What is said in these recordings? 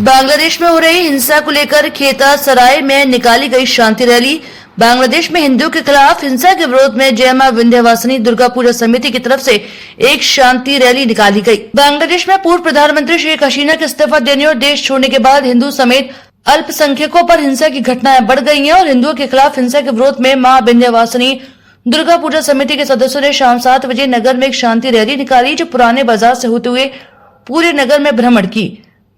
बांग्लादेश में हो रही हिंसा को लेकर खेता सराय में निकाली गई शांति रैली। बांग्लादेश में हिंदुओं के खिलाफ हिंसा के विरोध में जय मां विंध्यवासिनी दुर्गा पूजा समिति की तरफ से एक शांति रैली निकाली गई। बांग्लादेश में पूर्व प्रधानमंत्री शेख हसीना के इस्तीफा देने और देश छोड़ने के बाद हिंदू समेत अल्पसंख्यकों पर हिंसा की घटनाएं बढ़ गई हैं और हिंदुओं के खिलाफ हिंसा के विरोध में मां विंध्यवासिनी दुर्गा पूजा समिति के सदस्यों ने शाम 7 बजे नगर में एक शांति रैली निकाली, जो पुराने बाजार से होते हुए पूरे नगर में भ्रमण की।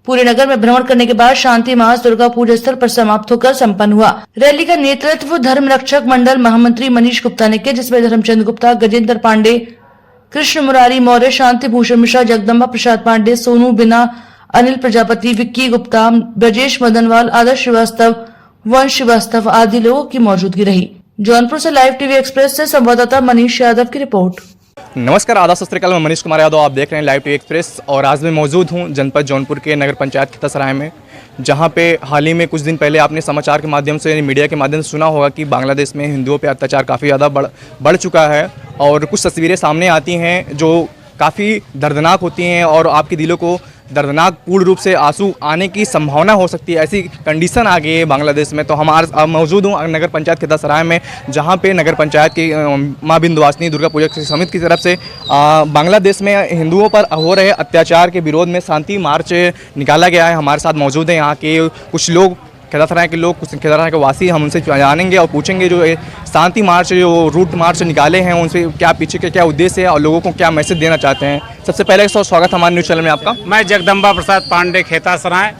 पूरे नगर में भ्रमण करने के बाद शांति मास दुर्गा पूजा स्थल पर समाप्त होकर संपन्न हुआ। रैली का नेतृत्व धर्म रक्षक मंडल महामंत्री मनीष गुप्ता ने किया, जिसमें धर्मचंद गुप्ता, गजेंद्र पांडे, कृष्ण मुरारी मौर्य, शांति भूषण मिश्रा, जगदम्बा प्रसाद पांडे, सोनू बिना, अनिल प्रजापति, विक्की गुप्ता, ब्रजेश मदनवाल, आदर्श श्रीवास्तव, वंश श्रीवास्तव आदि लोगों की मौजूदगी रही। जौनपुर से लाइव टीवी एक्सप्रेस से संवाददाता मनीष यादव की रिपोर्ट। नमस्कार, आदाब, सत श्री अकाल। मैं मनीष कुमार यादव, आप देख रहे हैं लाइव टीवी एक्सप्रेस और आज मैं मौजूद हूं जनपद जौनपुर के नगर पंचायत खेता सराय में, जहां पे हाल ही में कुछ दिन पहले आपने समाचार के माध्यम से, मीडिया के माध्यम से सुना होगा कि बांग्लादेश में हिंदुओं पे अत्याचार काफ़ी ज़्यादा बढ़ चुका है और कुछ तस्वीरें सामने आती हैं जो काफ़ी दर्दनाक होती हैं और आपके दिलों को दर्दनाक पूर्ण रूप से आंसू आने की संभावना हो सकती है। ऐसी कंडीशन आ गई है बांग्लादेश में। तो हम आज मौजूद हूँ नगर पंचायत खेता सराय में, जहाँ पे नगर पंचायत की मां विंध्यवासिनी दुर्गा पूजा समिति की तरफ से बांग्लादेश में हिंदुओं पर हो रहे अत्याचार के विरोध में शांति मार्च निकाला गया है। हमारे साथ मौजूद हैं यहाँ के कुछ लोग, खेता सराय के लोग, कुछ खेता सराय के वासी। हम उनसे जानेंगे और पूछेंगे जो शांति मार्च, जो रूट मार्च निकाले हैं, उनसे क्या पीछे के क्या उद्देश्य है और लोगों को क्या मैसेज देना चाहते हैं। सबसे पहले स्वागत हमारे न्यूज़ चैनल में आपका। मैं जगदम्बा प्रसाद पांडे, खेता सराय।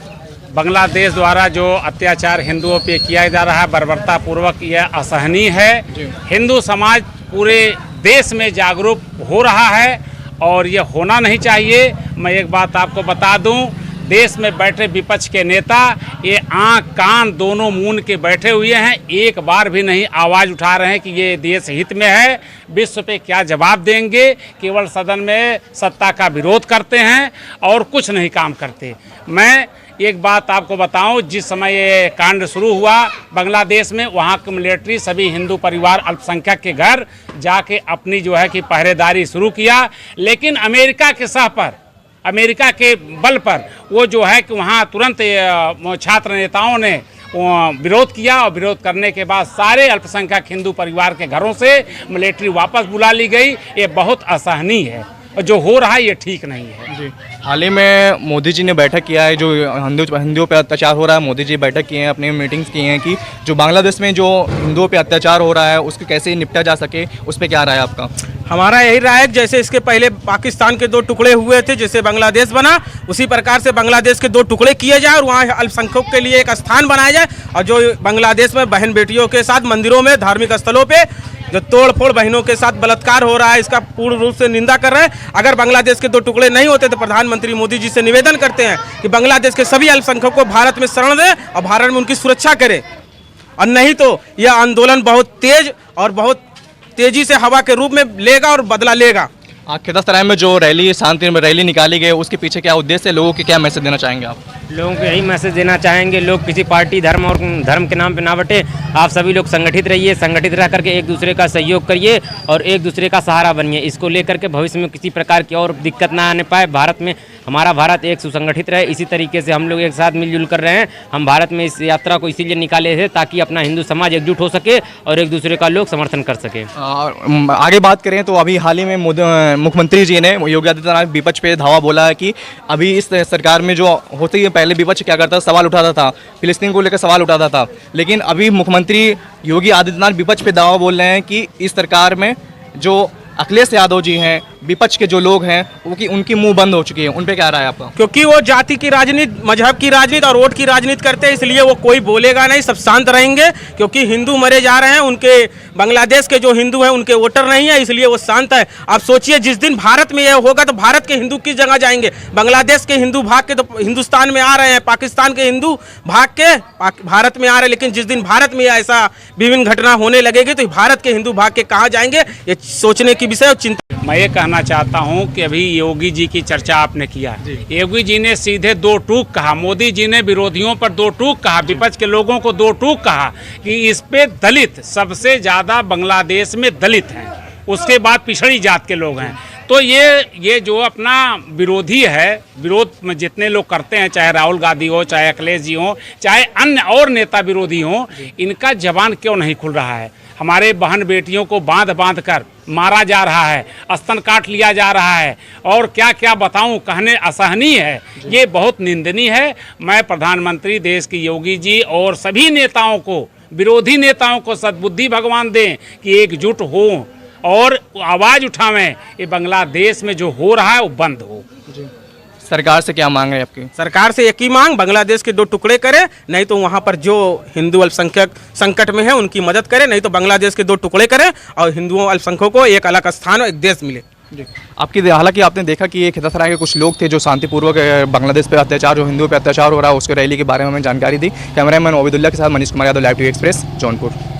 बांग्लादेश द्वारा जो अत्याचार हिंदुओं पे किया जा रहा है बर्बरतापूर्वक, यह असहनीय है। हिंदू समाज पूरे देश में जागरूक हो रहा है और ये होना नहीं चाहिए। मैं एक बात आपको बता दूं, देश में बैठे विपक्ष के नेता ये आंख कान दोनों मूंद के बैठे हुए हैं, एक बार भी नहीं आवाज़ उठा रहे हैं कि ये देश हित में है। विश्व पे क्या जवाब देंगे? केवल सदन में सत्ता का विरोध करते हैं और कुछ नहीं काम करते। मैं एक बात आपको बताऊं, जिस समय ये कांड शुरू हुआ बांग्लादेश में, वहाँ की मिलिट्री सभी हिंदू परिवार अल्पसंख्यक के घर जाके अपनी जो है कि पहरेदारी शुरू किया, लेकिन अमेरिका के सह पर, अमेरिका के बल पर वो जो है कि वहाँ तुरंत छात्र नेताओं ने विरोध किया और विरोध करने के बाद सारे अल्पसंख्यक हिंदू परिवार के घरों से मिलिट्री वापस बुला ली गई। ये बहुत असहनीय है और जो हो रहा है ये ठीक नहीं है। जी, हाल ही में मोदी जी ने बैठक किया है, जो हिंदुओं पे अत्याचार हो रहा है, मोदी जी बैठक किए हैं, अपनी मीटिंग्स की हैं कि जो बांग्लादेश में जो हिंदुओं पे अत्याचार हो रहा है उसके कैसे निपटा जा सके, उस पर क्या राय है आपका? हमारा यही राय है, जैसे इसके पहले पाकिस्तान के 2 टुकड़े हुए थे, जैसे बांग्लादेश बना, उसी प्रकार से बांग्लादेश के 2 टुकड़े किए जाए और वहाँ अल्पसंख्यकों के लिए एक स्थान बनाया जाए। और जो बांग्लादेश में बहन बेटियों के साथ मंदिरों में, धार्मिक स्थलों पे जो तोड़ फोड़, बहनों के साथ बलात्कार हो रहा है, इसका पूर्ण रूप से निंदा कर रहे हैं। अगर बांग्लादेश के 2 टुकड़े नहीं होते तो प्रधानमंत्री मोदी जी से निवेदन करते हैं कि बांग्लादेश के सभी अल्पसंख्यकों को भारत में शरण दें और भारत में उनकी सुरक्षा करें, और नहीं तो यह आंदोलन बहुत तेज और बहुत तेजी से हवा के रूप में लेगा और बदला लेगा। खेता सराय में जो रैली, शांति में रैली निकाली गई, उसके पीछे क्या उद्देश्य है? लोगों को क्या मैसेज देना चाहेंगे आप? लोगों को यही मैसेज देना चाहेंगे, लोग किसी पार्टी, धर्म और धर्म के नाम पे ना बटे। आप सभी लोग संगठित रहिए, संगठित रह करके एक दूसरे का सहयोग करिए और एक दूसरे का सहारा बनिए। इसको लेकर के भविष्य में किसी प्रकार की और दिक्कत ना आने पाए। भारत में, हमारा भारत एक सुसंगठित रहे, इसी तरीके से हम लोग एक साथ मिलजुल कर रहे हैं। हम भारत में इस यात्रा को इसीलिए निकाले थे ताकि अपना हिंदू समाज एकजुट हो सके और एक दूसरे का लोग समर्थन कर सके। आगे बात करें तो अभी हाल ही में मुख्यमंत्री जी ने, योगी आदित्यनाथ, विपक्ष पे धावा बोला है कि अभी इस सरकार में जो होती है, पहले विपक्ष क्या करता, सवाल उठाता था, फिलिस्तीन को लेकर सवाल उठाता था, लेकिन अभी मुख्यमंत्री योगी आदित्यनाथ विपक्ष पे दावा बोल रहे हैं कि इस सरकार में जो अखिलेश यादव जी हैं, विपक्ष के जो लोग हैं, वो कि उनकी मुंह बंद हो चुकी है। उन पे क्या राय है आपका? क्योंकि वो जाति की राजनीति, मजहब की राजनीति और वोट की राजनीति करते हैं, इसलिए वो कोई बोलेगा नहीं, सब शांत रहेंगे। क्योंकि हिंदू मरे जा रहे हैं, उनके बांग्लादेश के जो हिंदू हैं उनके वोटर नहीं है, इसलिए वो शांत है। आप सोचिए, जिस दिन भारत में यह होगा तो भारत के हिंदू किस जगह जाएंगे? बांग्लादेश के हिंदू भाग के तो हिंदुस्तान में आ रहे हैं, पाकिस्तान के हिंदू भाग के भारत में आ रहे हैं, लेकिन जिस दिन भारत में ऐसा विभिन्न घटना होने लगेगी तो भारत के हिंदू भाग के कहाँ जाएंगे? ये सोचने की विषय और चिंता। मैं ये कहना चाहता हूं कि अभी योगी जी की चर्चा आपने किया, योगी जी ने सीधे 2 टूक कहा, मोदी जी ने विरोधियों पर 2 टूक कहा, विपक्ष के लोगों को 2 टूक कहा कि इस पे दलित सबसे ज़्यादा बांग्लादेश में दलित हैं, उसके बाद पिछड़ी जात के लोग हैं। तो ये जो अपना विरोधी है, विरोध में जितने लोग करते हैं, चाहे राहुल गांधी हो, चाहे अखिलेश जी हो, चाहे अन्य और नेता विरोधी हो, इनका जबान क्यों नहीं खुल रहा है? हमारे बहन बेटियों को बांध बांध कर मारा जा रहा है, स्तन काट लिया जा रहा है, और क्या क्या बताऊं, कहने असहनीय है। ये बहुत निंदनीय है। मैं प्रधानमंत्री देश की योगी जी और सभी नेताओं को, विरोधी नेताओं को सद्बुद्धि भगवान दें कि एकजुट हो और आवाज़ उठावें, ये बांग्लादेश में जो हो रहा है वो बंद हो। सरकार से क्या मांग है आपकी? सरकार से एक ही मांग, बांग्लादेश के 2 टुकड़े करे, नहीं तो वहाँ पर जो हिंदू अल्पसंख्यक संकट में है उनकी मदद करे, नहीं तो बांग्लादेश के 2 टुकड़े करे और हिंदुओं अल्पसंख्यकों को एक अलग स्थान और एक देश मिले। आपकी हालांकि आपने देखा कि ये खितासराय के कुछ लोग थे जो शांतिपूर्वक बांग्लादेश पे अत्याचार, जो हिंदुओं पे अत्याचार हो रहा है उसके रैली के बारे में हमें जानकारी दी। कैमरामैन ओबिदुल्ला के साथ Manish Kumar Yadav, live TV express, Jaunpur.